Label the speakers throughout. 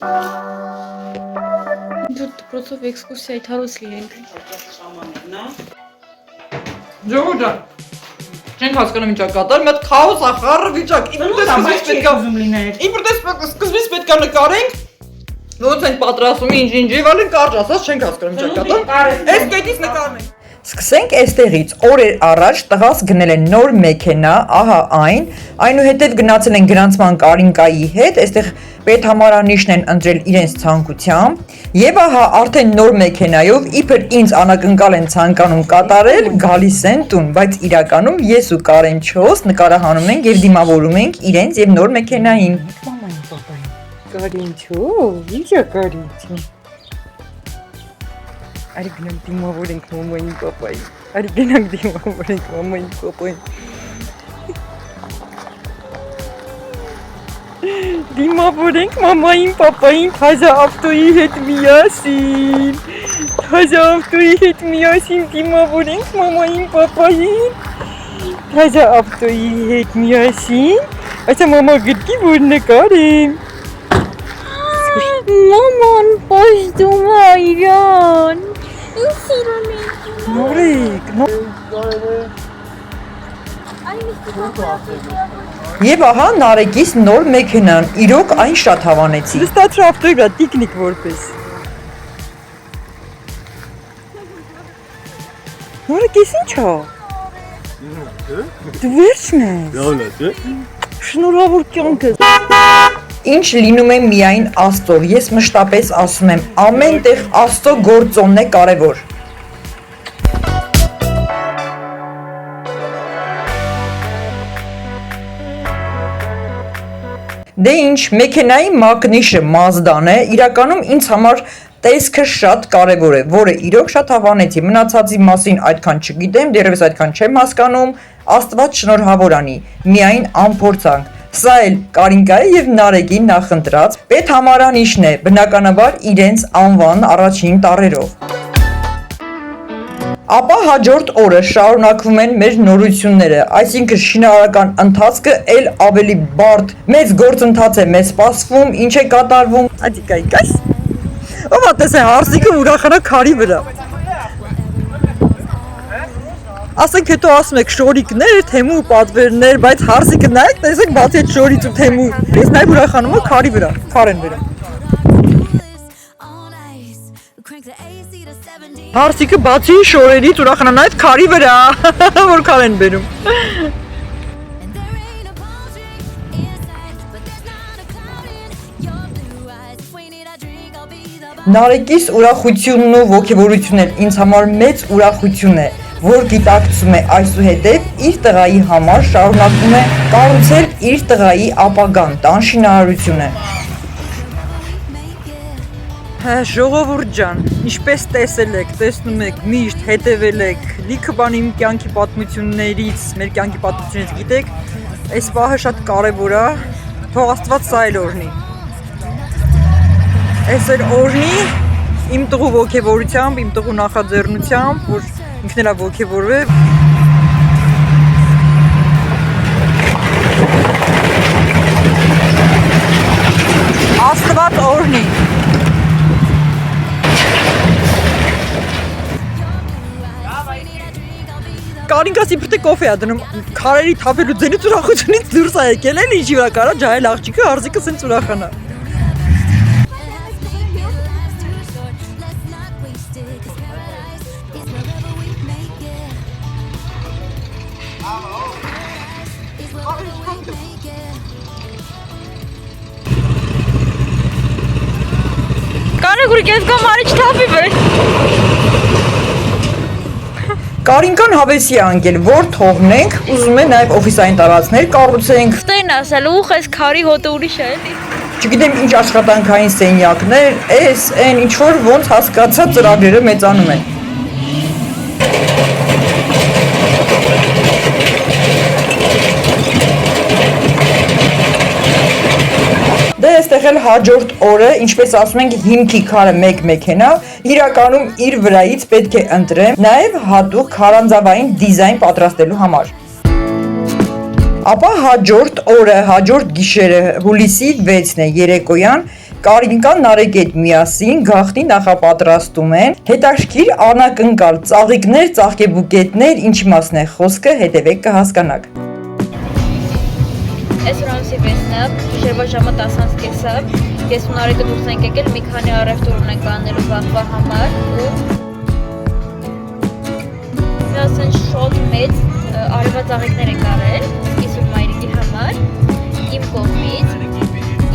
Speaker 1: Тут просто в экскурсии այդարոց լինենք։
Speaker 2: Ժողովուրդ չենք հասկանում ինչա կատարում, մի հատ քաոս ախառ վիճակ։ Սկզբից պետք է նկարենք, ոնց ենք պատրաստում, ինչ եւ այլն կարճ ասած չենք հասկանում ինչա կատարում։ Այս կետից նկարենք։
Speaker 3: Սկսենք այստեղից, օրեր առաջ տղաս գնել են նոր մեքենա, ահա այն, այնուհետև գնացել են գրանցման Կարինկայի հետ, այստեղ պետհամարանիշն են ընտրել իրենց ցանկությամբ, եւ ահա արդեն նոր մեքենայով իբր ինձ անակնկալ են ցանկանում կատարել, գալիս են տուն, բայց իրականում ես ու Կարեն Չոս նկարահանում ենք եւ դիմավորում ենք իրենց եւ նոր մեքենային։ Մամային, պապային, Կարեն Չոս, ինչա Կարեն Չոս։ Արի գնանք դիմավորենք մամային պապային, արի գնանք դիմավորենք մամային պապային։ Դիմավորենք մամային պապային թազա ավտոյի հետ միասին, թազա ավտոյի հետ միասին դիմավորենք մամային պապային, թազա ավտոյի հետ միասին, ասա մամա գտի որ նկարեմ։
Speaker 1: Մաման պաշտում է իրան։ Ինչ սիրուն է։
Speaker 3: Նորիկ, Եվ ահա Նարեկիս նոր մեքենան, իրոք այն շատ հավանեցի։ Լստացրու ավտոյի վրա տիկնիկ որպես։ Նարեկ ես ինչ ա։ Դու վերջն ես։ Շնորհավոր կյանք ես։ Ինչ լինում է միայն Աստծով, ես մշտապես ասում եմ, ամեն տեղ Աստծո գործոնն է կարևոր։ Դե ինչ, մեքենայի մակնիշը Mazda-ն է, իրականում ինձ համար տեսքը շատ կարևոր է, որը իրոք շատ հավանեցի, մնացածի մասին այդքան չգիտեմ, դեռևս այդքան չեմ հասկանում, Աստված շնորհավոր անի, միայն անփորձանք։ Սա էլ Կարինկայի եւ Նարեկի նախընտրած պետհամարանիշն է, բնականաբար իրենց անվան առաջին տառերով։ Ապա հաջորդ օրը շարունակվում են մեր նորությունները, այսինքն շինարարական ընթացքը էլ ավելի բարդ, մեծ գործընթաց է մեզ սպասվում, ինչ է կատարվում։ Ադիկայի կայս։ Ով ատես է հարսիկը ուրախանա քարի վրա։ Ասենք հետո ասում եք շորիկներ, թեմու պատվերներ, բայց հարսիկը նայեք, տեսեք բացի այդ շորից ու թեմու, ես նայ ուրախանում է քարի վրա, քար են վերում։ Հարսիկը բացի շորերից ուրախանա նայեք քարի վրա, որ քար են վերում։ Նարեկիս ուրախությունն ու ոգևորությունն էլ ինձ համար մեծ ուրախություն է, որ գիտակցում է այսուհետև իր տղայի համար շարունակում է կառուցել իր տղայի ապագան, տան շինարարությունը։ Ժողովուրդ ջան, ինչպես տեսել եք, տեսնում եք, միշտ հետևել եք, լիքը բան իմ կյանքի պատմություններից, մեր կյանքի պատմությունից գիտեք, այս պահը շատ կարևոր է, թող Աստված սա էլ օրհնի։ Այս էլ օրհնի իմ տղու ոգևորությամբ, իմ տղու նախաձեռնությամբ, որ ինքն էլ ոգևորվե։ Աստված օրհնի։ Կարինկասի պրտե կոֆե է դնում, քարերի թափելու ձենից ուրախությունից դուրս է եկել էլ ինչի վրա կարա ջահել աղջիկը, հարսիկը սենց ուրախանա։
Speaker 1: Կարեգուր կես կամ արիչ թափի վեր։
Speaker 3: Կարինկան հավեսի է անկել, որ թողնենք, ուզում է նաև օֆիսային տարածքներ կառուցենք։
Speaker 1: Ստեն ասել, ուխ ես քարի հոտը ուրիշ է էլի։
Speaker 3: Չգիտեմ ինչ աշխատանքային սենյակներ, էս, այն ինչ որ ոնց հասկացա ծրագրերը մեծանում են։ Դե այստեղ էլ հաջորդ օրը, ինչպես ասում ենք, հիմքի քարը մեկ մեքենա, իրականում իր վրայից պետք է ընտրեմ նաև հատուկ քարանձավային դիզայն պատրաստելու համար։ Ապա հաջորդ օրը, հաջորդ գիշերը, հուլիսի 6-ն է երեկոյան, Կարինկան Նարեկի հետ միասին գաղտնի նախապատրաստում են հետաքրքիր անակնկալ ծաղիկներ, ծաղկեբուկետներ, ինչ մասն է խոսքը, հետևեք կհասկանաք։
Speaker 1: Այս ռամսի վեսնը, շերվա ժամը 10:30-ը, ես ու Նարեկը դուրս ենք եկել մի քանի առևտուր ունենք անելու վաղվա համար ու միասին շոտ մեծ արևածաղիկներ ենք արել Իսուր մայրիկի համար, իմ կողմից,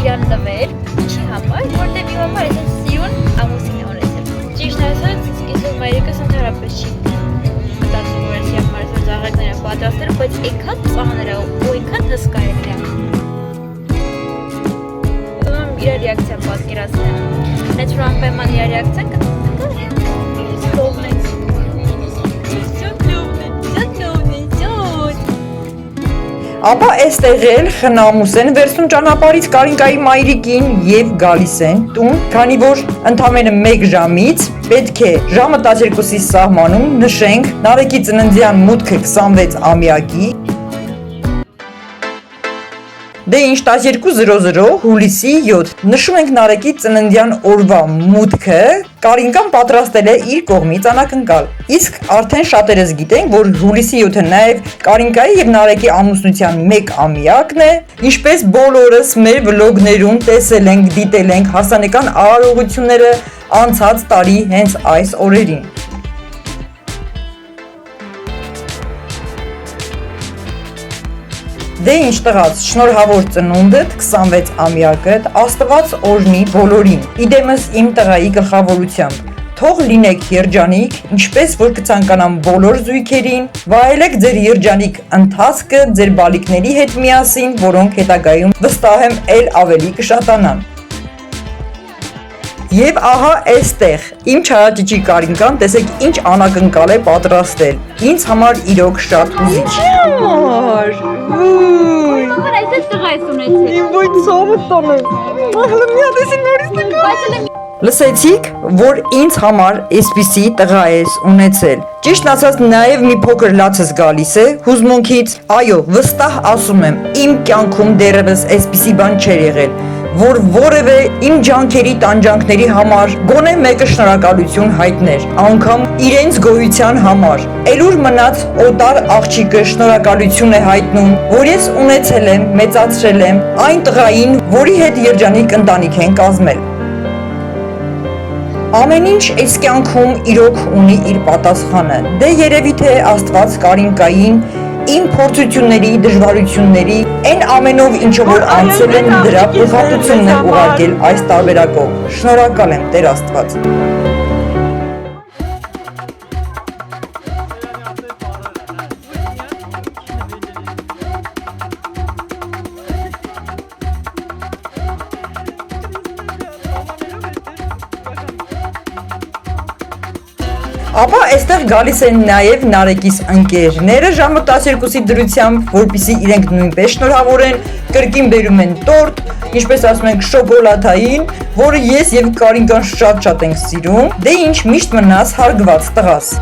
Speaker 1: իրան տվել, ինչի համար, որտեղ իմ համար ես սիրուն ամուսին է ունեցել։ Ճիշտ ասած, Իսուր մայրիկս ընդհանրապես չի մտածում, որ ես իմ համար այս ծաղիկները եմ պատրաստել, բայց այնքան ծանր է ու այնքան հսկա է դրանք։ Իր ռեակցիան պատկերացնեմ։ Հենց որ անպայման իր ռեակցիան
Speaker 3: Ապա այստեղ էլ խնամուս են վերցնում ճանապարհից Կարինկայի մայրիկին եւ գալիս են տուն, քանի որ ընդամենը 1 ժամից պետք է ժամը 12-ի սահմանում նշենք Նարեկի ծննդյան մուտքը 26-ամյակի Դե ինչ 12:00 հուլիսի 7 նշում ենք Նարեկի ծննդյան օրվա մուտքը Կարինկան պատրաստել է իր կողմից անակնկալ Իսկ արդեն շատերս գիտենք որ հուլիսի 7-ը նաև Կարինկայի եւ Նարեկի ամուսնության 1-ամյակն է Ինչպես բոլորս մեր վլոգներում տեսել ենք դիտել ենք հասարակական արարողությունները անցած տարի հենց այս օրերին Դե ինչ տղաց, շնորհավոր ծնունդդ, 26-ամյակդ, Աստված օրհնի բոլորին։ Իդեմս իմ տղայի գլխավորությամբ։ Թող լինեք երջանիկ, ինչպես որ կցանկանամ բոլոր զույգերին, վայելեք ձեր երջանիկ ընթացքը ձեր բալիկների հետ միասին, որոնք հետագայում վստահ եմ էլ ավելի կշատանան։ Եվ ահա այստեղ իմ չարաճճի Կարինկան տեսեք ինչ անակնկալ է պատրաստել։ Ինձ համար իրոք շատ հուզիչ։
Speaker 1: Մամա, այս տղա ես ունեցել։
Speaker 3: Իմ ոյ ցավը տանը։ Ահլը մի հատ էսի նորից նկար։ Լսեցիք, որ ինձ համար այսպիսի տղա ես ունեցել։ Ճիշտն ասած նաև մի փոքր լացս գալիս է հուզմունքից։ Այո, վստահ ասում եմ, իմ կյանքում դեռևս այսպիսի բան չէր եղել, որ որևէ իմ ջանքերի տանջանքների համար գոնե մեկը շնորհակալություն հայտներ, անգամ իրենց գոյության համար։ Էլուր մնաց օտար աղջիկը շնորհակալություն է հայտնում, որ ես ունեցել եմ, մեծացրել եմ այն տղային, որի հետ երջանիկ ընտանիք են կազմել։ Ամեն ինչ այս կյանքում իրոք ունի իր պատասխանը։ Դե երևի թե Աստված Կարինկային իմ փորձությունների, դժվարությունների, այն ամենով ինչով որ անցել են դրա փոխհատուցումն է ուղարկել այս տարբերակով։ Շնորհակալ եմ Տեր Աստված։ Ապա այստեղ գալիս են նաև Նարեկիս ընկերները ժամը 12-ի դրությամբ, որպեսզի իրենք նույնպես շնորհավորեն, կրկին բերում են տորտ, ինչպես ասում ենք շոկոլադային, որը ես եւ Կարինկան շատ ենք սիրում։ Դե ինչ միշտ մնաս հարգված տղաս։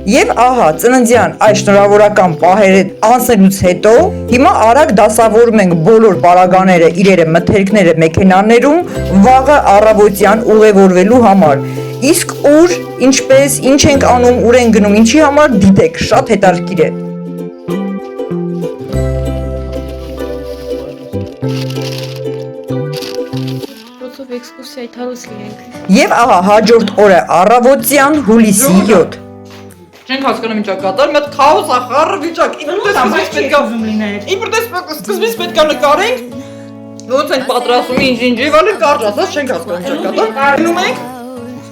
Speaker 3: Եվ ահա ծննդյան այս շնորհավորական պահերը անցնելուց հետո հիմա արագ դասավորում ենք բոլոր պարագաները, իրերը, մթերքները մեքենաներում վաղը առավոտյան ուղևորվելու համար։ Իսկ ուր, ինչպես, ինչ ենք անում, ուր են գնում, ինչի համար դիտեք, շատ հետաքրքիր է։
Speaker 1: Էքսկուրսիայի թալուս լինենք։
Speaker 3: Եվ ահա հաջորդ օրը առավոտյան հուլիսի 7
Speaker 2: Չենք հասկանում ինչա կատարում, այդ քաոս ախառը վիճակ։ Իբրտես սկզբից պետք է նկարենք, ոնց ենք պատրաստում ինչ-ինչի, վալի կարճ ասած չենք հասկանում ինչա կատարում։ Գնում ենք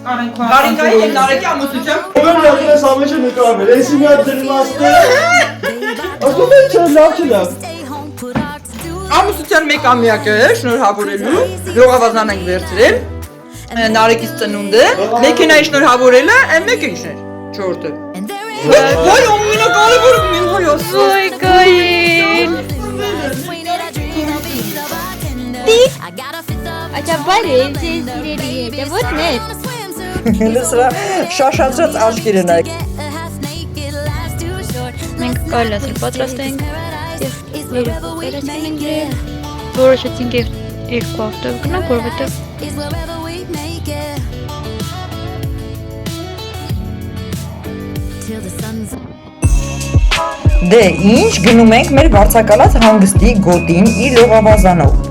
Speaker 2: Կարինկայի եւ Նարեկի ամուսնությամբ։
Speaker 4: Ո՞ւր լավն է ամեջը նկարվել։ Էսի մի հատ դրմաստ է։ Ասում եմ չէ, լավ չէ լավ։
Speaker 2: Ամուսնության 1-ամյակը է շնորհավորելու, լողավազան ենք վերցրել, Նարեկից ծնունդը, մեքենայի շնորհավորելը, այն մեկը ինչն էր, 4-ը։ Ոյ, ամենակարևորը մի ոյ ասա։
Speaker 1: Ոյ Կարին։ Աչա բարի, ձեզ իրերի հետ, ոտ նետ։
Speaker 3: Լսրա շաշացած աչքերը նայեք։
Speaker 1: Մենք կարելի է պատրաստենք եւ վերացնենք որոշեցինք եւ 2 ավտով գնանք, որովհետեւ
Speaker 3: Դե ինչ գնում ենք մեր վարձակալած հանգստի գոտին իր լողավազանով։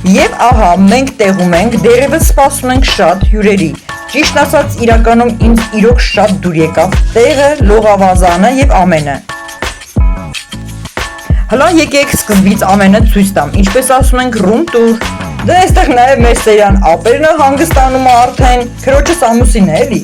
Speaker 3: Եվ ահա մենք տեղում ենք, դերևս սպասում ենք շատ հյուրերի։ Ճիշտ ասած, իրականում ինձ իրոք շատ դուր եկավ տեղը, լողավազանը եւ ամենը։ Հլա եկեք սկզբից ամենը ցույց տամ, ինչպես ասում ենք room tour։ Դե այստեղ նաեւ մեր սերյան ապերն է հանգստանում արդեն, քրոջս ամուսին է էլի։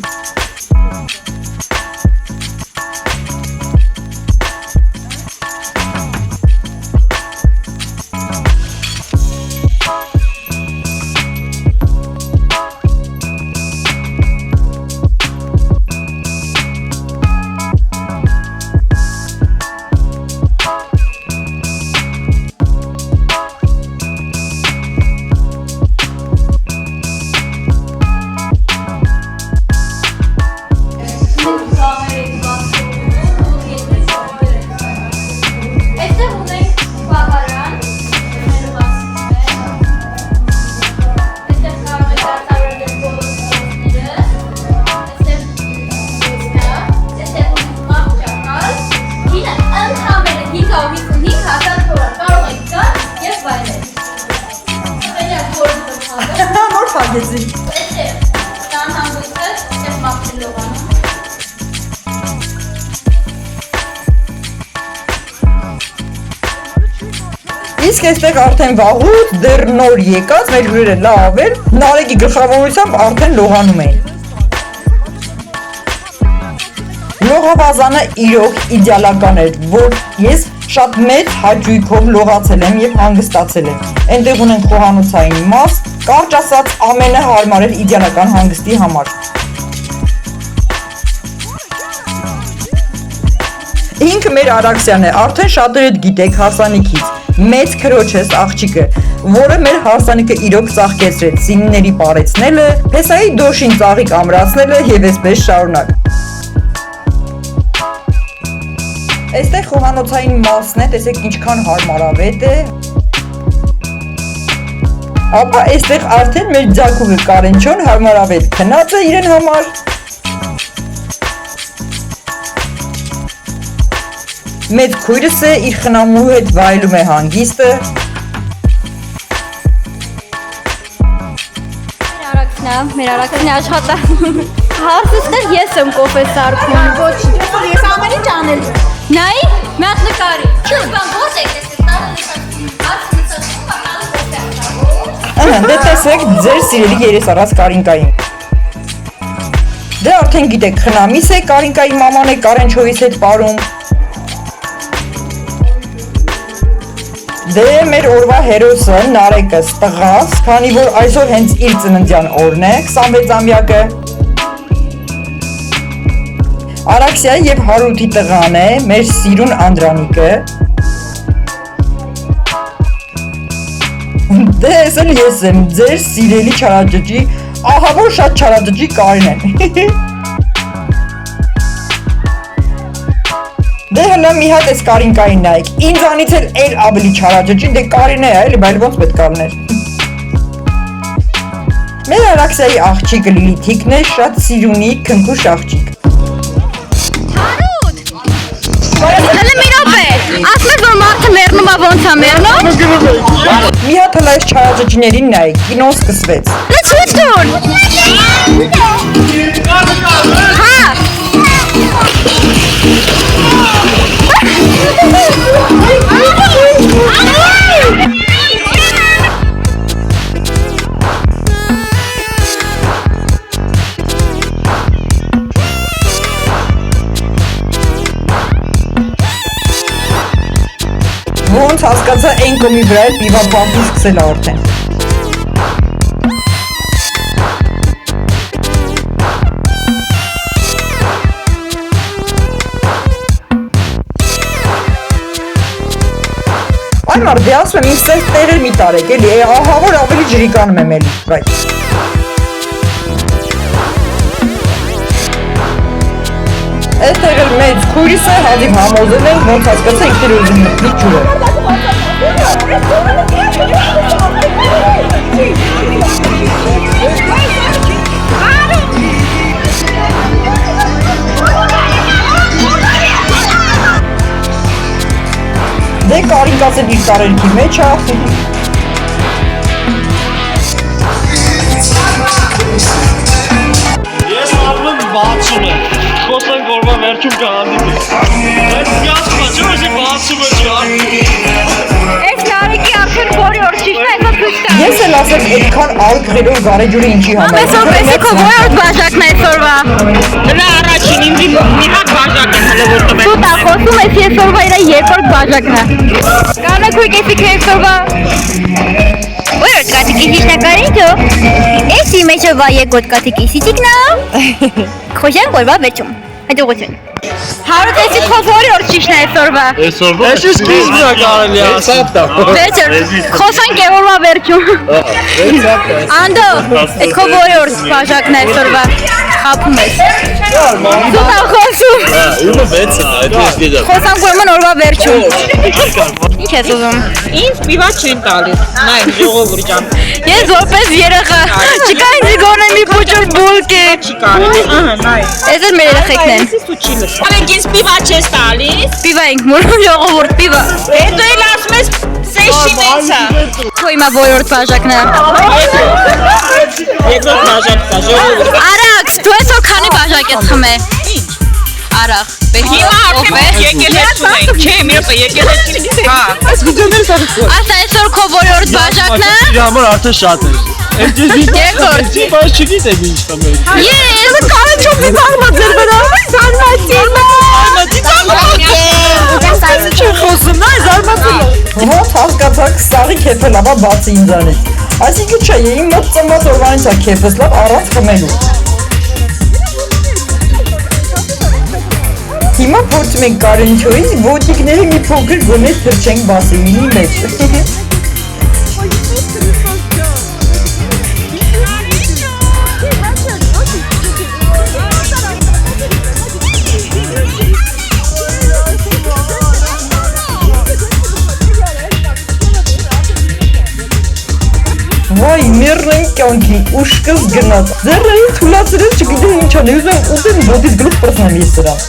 Speaker 3: Իսկ այստեղ արդեն վաղուց դեռ նոր եկած մեր հյուրերը լավ էր, Նարեկի գլխավորությամբ արդեն լողանում էին։ Լողավազանը իրոք իդեալական էր, որ ես շատ մեծ հաճույքով լողացել եմ եւ հանգստացել եմ։ Այնտեղ ունենք խոհանոցային մաս, կարճ ասած ամենը հարմար էր իդեալական հանգստի համար։ Ինքը մեր Արաքսյան է, արդեն շատերը գիտեք հարսանիքից, մեծ քրոջս աղջիկը, որը մեր հարսանիքը իրոք ծաղկեցրեց, սինիների պարեցնելը, փեսայի դոշին ծաղիկ ամրացնելը եւ այսպես շարունակ։ Այստեղ խոհանոցային մասն է, տեսեք ինչքան հարմարավետ է։ Ապա այստեղ արդեն մեր ձակուղը Կարենչոն հարմարավետ քնած է իրեն համար։ Մեծ քույրս է իր խնամուհու հետ վայելում է հանգիստը։
Speaker 1: Մեր Արաքսն է աշխատում։ Հարսուստեր ես եմ կոֆե սարքում։
Speaker 5: Ոչինչ, ես ամեն ինչ անել եմ։
Speaker 1: Նայ, մատ նկարի։ Բան ո՞ր եք
Speaker 3: Ահա, դե տեսեք ձեր սիրելի երեսառած Կարինկային։ Դե արդեն գիտեք, խնամիս է Կարինկայի մաման է Կարենչովից հետ պարում։ Դե մեր օրվա հերոսը Նարեկս տղաս, քանի որ այսօր հենց իր ծննդյան օրն է, 26-ամյակը։ Արաքսիայի եւ Հարութի տղան է, մեր սիրուն Անդրանիկը։ Դե ես էլ ես եմ, ձեր սիրելի չարաճճի, ահա որ շատ չարաճճի Կարինեն։ Դե հլա մի հատ էս Կարինկային նայեք, ինձանից էլ ավելի չարաճճի, դե Կարինե է, էլի, բայց ոնց պետք ալներ։ Մեր Արաքսիայի աղջիկը Լիլիթիկն է, շատ սիրունի, քնքուշ աղջիկ։
Speaker 1: Հարութ։ Հələ մի րոպե։ Ասում եք որ մարդը մեռնում է ոնց է մեռնում։
Speaker 3: Մի հատ հլա այս չարաճճիներին նայեք, կինոն սկսվեց։
Speaker 1: Լցույց տուր։ Հա։
Speaker 3: ոնց հասկացա այն կոմի վրա էլ պիվա պամպի սկսել արդեն։ Այն մարդի ասում եմ, ինձ սենց տեղեր մի տարեք, էլի, ահա որ ավելի ջրիկանում եմ էլի, բայց։ Այս տեղեր մեծ քույրիս է, հազիվ համոզել են, ոնց հասկացա ինքներ ուզում մտնի ջուրը։ Դե կարինկաս էլ իր տարերքի մեջ է։
Speaker 4: Ես ապրում բացում եմ, խոսենք որվա վերջում կհանդիպի։ Այս միացումը չէ, որ բացում է ջան։
Speaker 1: Այս Նարեկի արդեն որի օր ճիշտ է, այսօ ցույց տա։
Speaker 3: Ես էլ ասեմ, այդքան ալկղերով գարեջուրը ինչի համար։
Speaker 1: Այսօր պես է քո որի բաժակն է այսօրվա։
Speaker 5: Դրա առաջին ինձ մի հատ բաժակ է հələ որ տվել։
Speaker 1: Դու դա խոսում ես այսօրվա իր երկրորդ բաժակն է։ Կանեք ու կեսի քեզ այսօրվա։ Որը կատիկի հիշնակարին դու։ Էսի մեջը վայե գոտ կատիկի սիճիկնա։ Խոժան որվա վերջում։ Հաջողություն։ Հարուտ էսի քո որի օր ճիշտ է այսօրվա։
Speaker 4: Այսօրվա։ Այս սկիզբն է կարելի ասել։
Speaker 1: Վերջը խոսանք է որվա վերջում։ Անդո, այդ քո որի օր բաժակն է այսօրվա։ Խափում ես։ Դու դա խոսում։
Speaker 4: Ուրը վեցն է, այդ ես գիտեմ։
Speaker 1: Խոսանք ուրեմն օրվա վերջում։ Ինչ ես ուզում։
Speaker 5: Ինձ պիվա չեն տալիս։ Նայ, ժողովուրդ ջան։
Speaker 1: Ես որպես երեխա չկա ինձ գոնե մի փոքր բուլկի։
Speaker 5: Չի կարելի։ Ահա, նայ։
Speaker 1: Էս էլ մեր երեխեքն են։
Speaker 5: Այսի սուչի լս։ Ալեք ինձ պիվա չես տալիս։
Speaker 1: Պիվա ենք մոր ժողովուրդ պիվա։
Speaker 5: Հետո էլ ասում ես սեշի մեծա։
Speaker 1: Քո հիմա որորդ բաժակն է։
Speaker 5: Երկրորդ բաժակ կա, ժողովուրդ։
Speaker 1: Արաքս, դու այսօր քանի բաժակ ես խմե։ Ինչ։ Արախ,
Speaker 5: Հիմա արդեն եկեղեցու ենք, չէ, մի րոպե եկեղեցի։ Հա։
Speaker 1: Ասա այսօր քո որորդ բաժակն է։
Speaker 4: Իր համար արդեն շատ է։
Speaker 1: Երկրորդ։
Speaker 4: Բայց չգիտեմ ինչ տամել։
Speaker 1: Ես կարաչում մի զարմացել վրա։
Speaker 3: Չի խոսում, նա զարմացել է։ Ոնց հասկացաք սաղի քեփը լավա բացի ինձանից։ Այսինքն չէ, իմ մոտ ծնված օրվանից է քեփս լավ առանց խմելու։ Հիմա փորձում ենք կարենչոյից ոտիկների մի փոքր գոնե թրջենք բասինի մեջ։ Վայ, մերնային կյանքի, ուշկս գնաց, ձեռային թուլացրել չգիտեմ ինչ ան, ուզում ուտեմ ոտից գլուխ պրսնեմ ես սրան։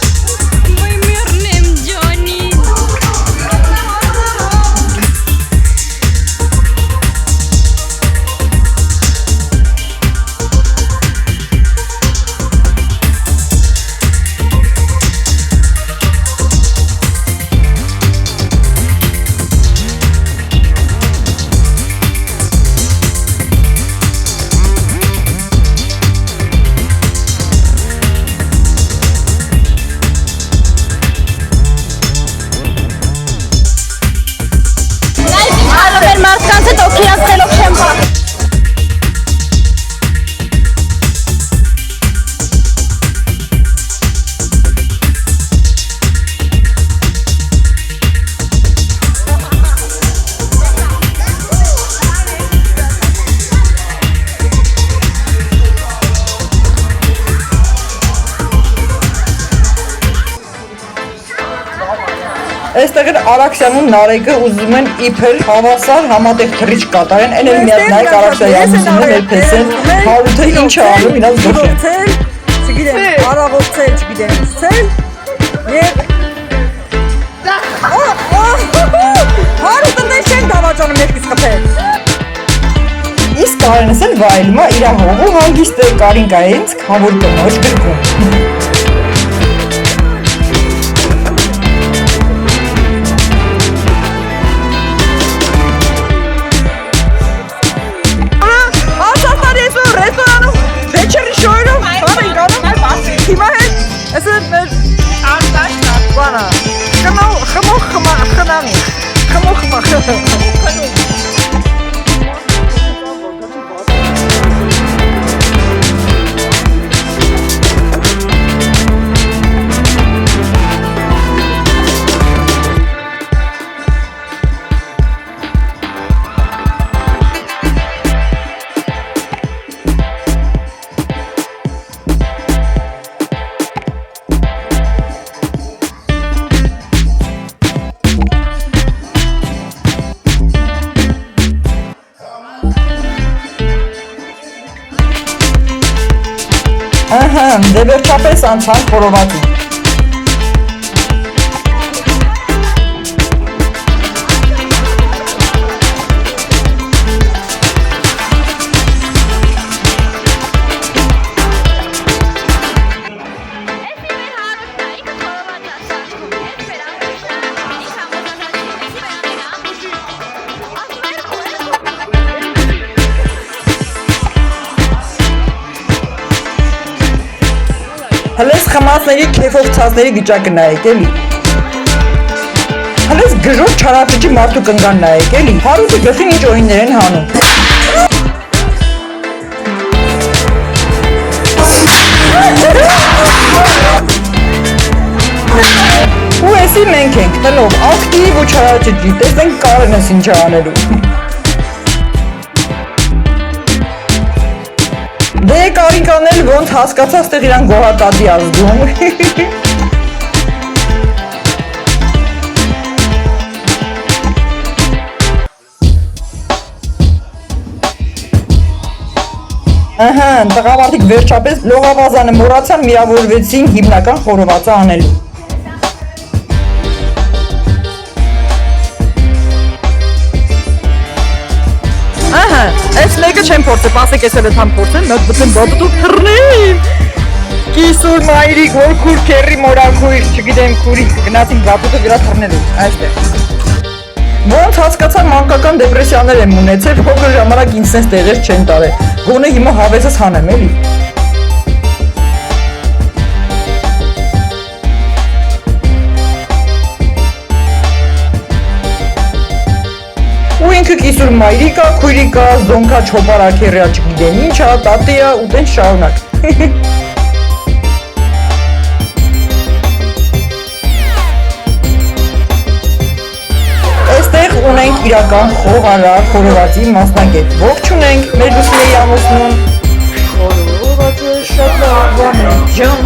Speaker 3: Այստեղ էլ Արաքսյանն Նարեկը ուզում են իբր հավասար համատեղ թռիչ կատարեն, այն էլ միած նայեք Արաքսյանի ամուսինը մեր փեսեն, Հարութը ինչ է անում իրաց գլխին։
Speaker 6: Չգիտեմ, արաղոցել, չգիտեմ, ցել եւ Հարութը դες չեն դավաճանում երկուս խփել։
Speaker 3: Իսկ Կարենս էլ վայելում է իր հողու հանգիստը Կարինկայից խավոր կնոջ գրքում։
Speaker 6: Խմող
Speaker 3: Ահա, դե վերջապես անցանք խորովածին։ Հլես խմածների քեֆով ցածների վիճակը նայեք էլի։ Հլես գժոր չարաճճի մարդու կնգան նայեք էլի։ Հարուտը գլխին ինչ օրիններ են հանում։ Ու էսի մենք ենք, տնով, ակտիվ ու չարաճճի, տեսնենք Կարենս ինչ է անելու։ Դե կարինկանել ոնց հասկացած տեղ իրան գոհատատի ազդում։ Ահա, տղամարդիկ վերջապես լողավազանը մոռացան միավորվեցին հիմնական խորովածը անելու։ Ահա, այս մեկը չեմ փորձել, ասեք ես էլ եմ փորձել, մեկ բտեմ բաբտու թռնեմ։ Կիսուր մայրիկ, որ քուր քերի մորակույր, չգիտեմ քուրի, գնացինք բաբտու վրա թռնելու, այստեղ։ Ոնց հասկացա մանկական դեպրեսիաներ եմ ունեցել, փոքր ժամանակ ինձ sense տեղեր չեն տարել։ Գոնե հիմա հավեսս հանեմ էլի։ Ու ինքը կիսուր մայրիկա, քույրիկա, զոնքա, չոպարա, քերիա, չգիտեմ ինչա, տատիա, ու տենց շարունակ։ Այստեղ ունենք իրական խոհարար, խորովածի մասնագետ։ Ողջունենք մեր Լուսինեի ամուսնուն։ Խորովածը շատ լավան է, ջան,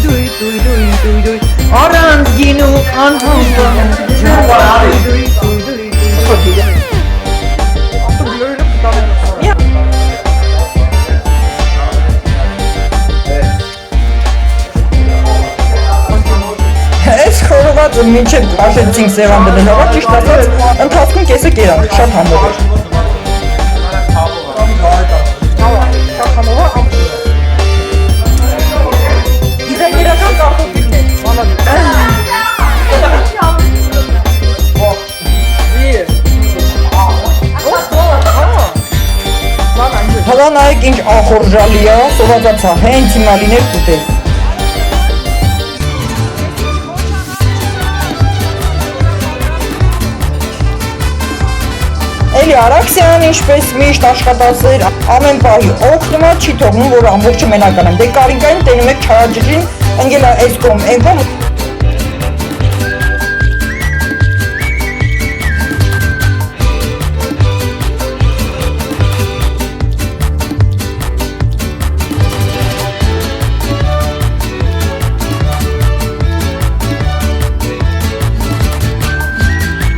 Speaker 3: դույ, առանց գինու անհամբան, ջան, դույ։ Այս խորովածը մինչև քաշեցինք սեղան դնելով, ճիշտ ասած, ընթացքում կեսը կերանք, շատ համով էր։ Դիզայներական կարտոֆիլներ, Հլա նայեք ինչ ախորժալի է, սովածացա, հենց հիմա լիներ կուտել։ Էլի Արաքսյան ինչպես միշտ աշխատասեր, ամեն պահի օգնում է, չի թողնում, որ ամբողջը մենական եմ։ Դե Կարինկային տենում եք չարաճճին, ընկել է այս կողմ, այն կողմ։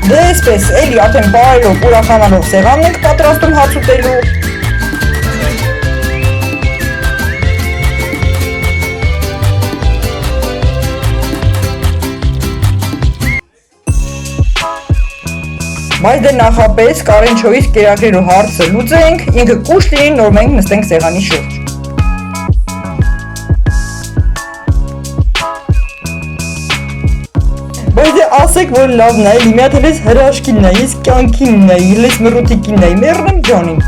Speaker 3: Դե այսպես, էլի արդեն բարելով, ուրախանալով սեղանն ենք պատրաստում հաց ուտելու։ Բայց դե նախապես Կարենչովից կերակրելու հարցը լուծենք, ինքը կուշ լինի, նոր մենք նստենք սեղանի շուրջ։ Բայց դե ասեք, որ լավն է, մի հատ հենց հրաշքին նայ, ես կյանքին նայ, ես մրուտիկին նայ, մեռնեմ ջանին։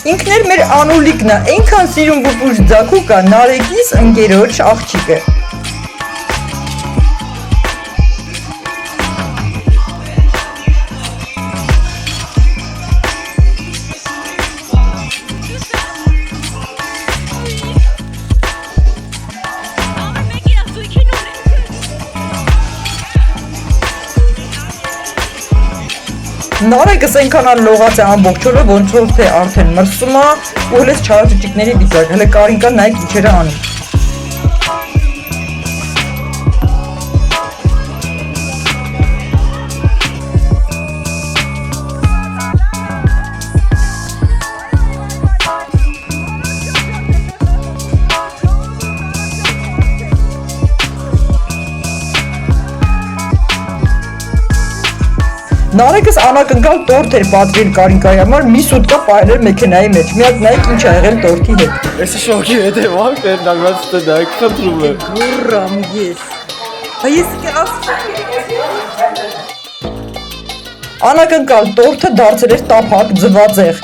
Speaker 3: Ինքներ մեր անուլիկն է, այնքան սիրուն բուբուժ ձակու կա Նարեկիս ընկերոջ աղջիկը։ Նարեկս այնքան լողաց է ամբողջ օրը, ոնց որ թե արդեն մրսում է ու հենց չարաճճիկների վիճակ, հələ Կարինկան նայեք ինչեր է անում։ Նարեկս անակնկալ տորթ էր պատվիրել Կարինկայի համար, մի սուտկա պահել մեքենայի մեջ, միակ նայեք ինչ ա եղել տորթի հետ։
Speaker 4: Էսի շոկի հետևանք էր նայած թե նայեք խնդրում է։
Speaker 6: Գուրամ ես։ Այս
Speaker 3: Անակնկալ տորթը դարձել էր տափակ ձվածեղ։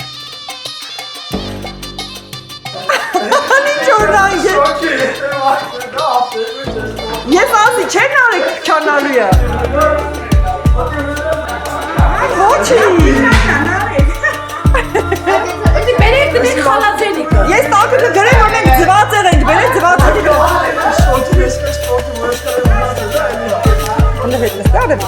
Speaker 6: Ես ասի չեն Նարեկ չանալու է։ Ոչի։ Ես տակը գրեմ ամեն ձվածեղ ենք, բերեք ձվածեղի։ Հələ հետ նստա արեմ։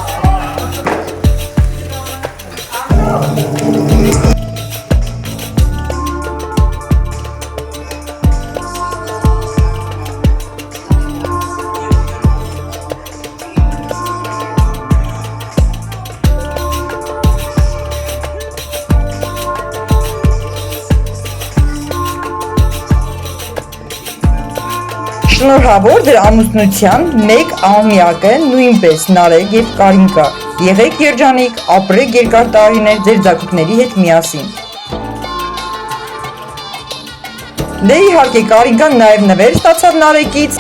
Speaker 3: Շնորհավոր ձեր ամուսնության մեկ ամյակը նույնպես Նարեկ եւ Կարինկա։ Եղեք երջանիկ, ապրեք երկար տարիներ ձեր ձակուկների հետ միասին։ Դե իհարկե Կարինկան նաեւ նվեր ստացավ Նարեկից։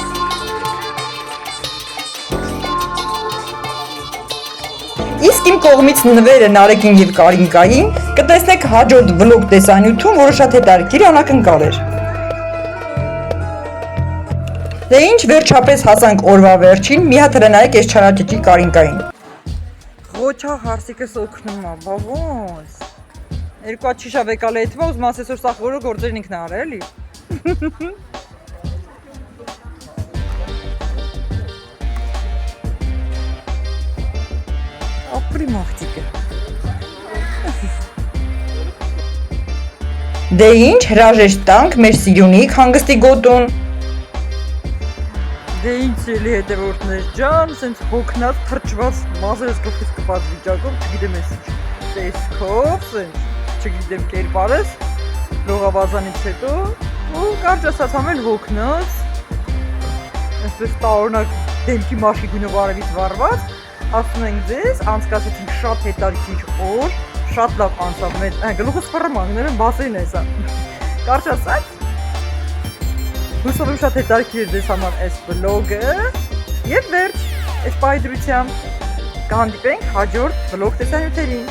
Speaker 3: Իսկ իմ կողմից նվերը Նարեկին եւ Կարինկային կտեսնեք հաջորդ վլոգ տեսանյութում, որը շատ հետաքրքիր անակնկալ էր։ Դե ինչ վերջապես հասանք օրվա վերջին, մի հատ հրնայեք այս չարաճճի Կարինկային։
Speaker 6: Ղոչա հարսիկս օգնում է, բա ոնց։ Երկու հատ շիշա վեկալի հետվա, ուզում ասես որ սա որը գործերն ինքն է արել, էլի։ Ապրի մաղջիկը։
Speaker 3: Դե ինչ հրաժեշտ տանք մեր սիրունիկ հանգստի գոտուն։
Speaker 6: Դե ինչ էլի հետևորդներ ջան, սենց հոգնած, թրջված, մազերս գլխից կպած վիճակով, չգիտեմ ես ինչ տեսքով, սենց, չգիտեմ կերպարս, լողավազանից հետո, ու կարճ ասած ամեն հոգնած, այսպես տարօրինակ դեմքի մաշկի գույնով արևից վառված, ասում ենք ձեզ, անցկացեցինք շատ հետաքրքիր օր, շատ լավ անցավ մեզ, գլուխս ֆռռում անգներում բասեն է սա, կարճ ասած, հուսով եմ շատ հետաքրքիր էր ձեզ համար այս վլոգը և վերջ, այս պահի դրությամբ կհանդիպենք հաջորդ վլոգ տեսանյութերին։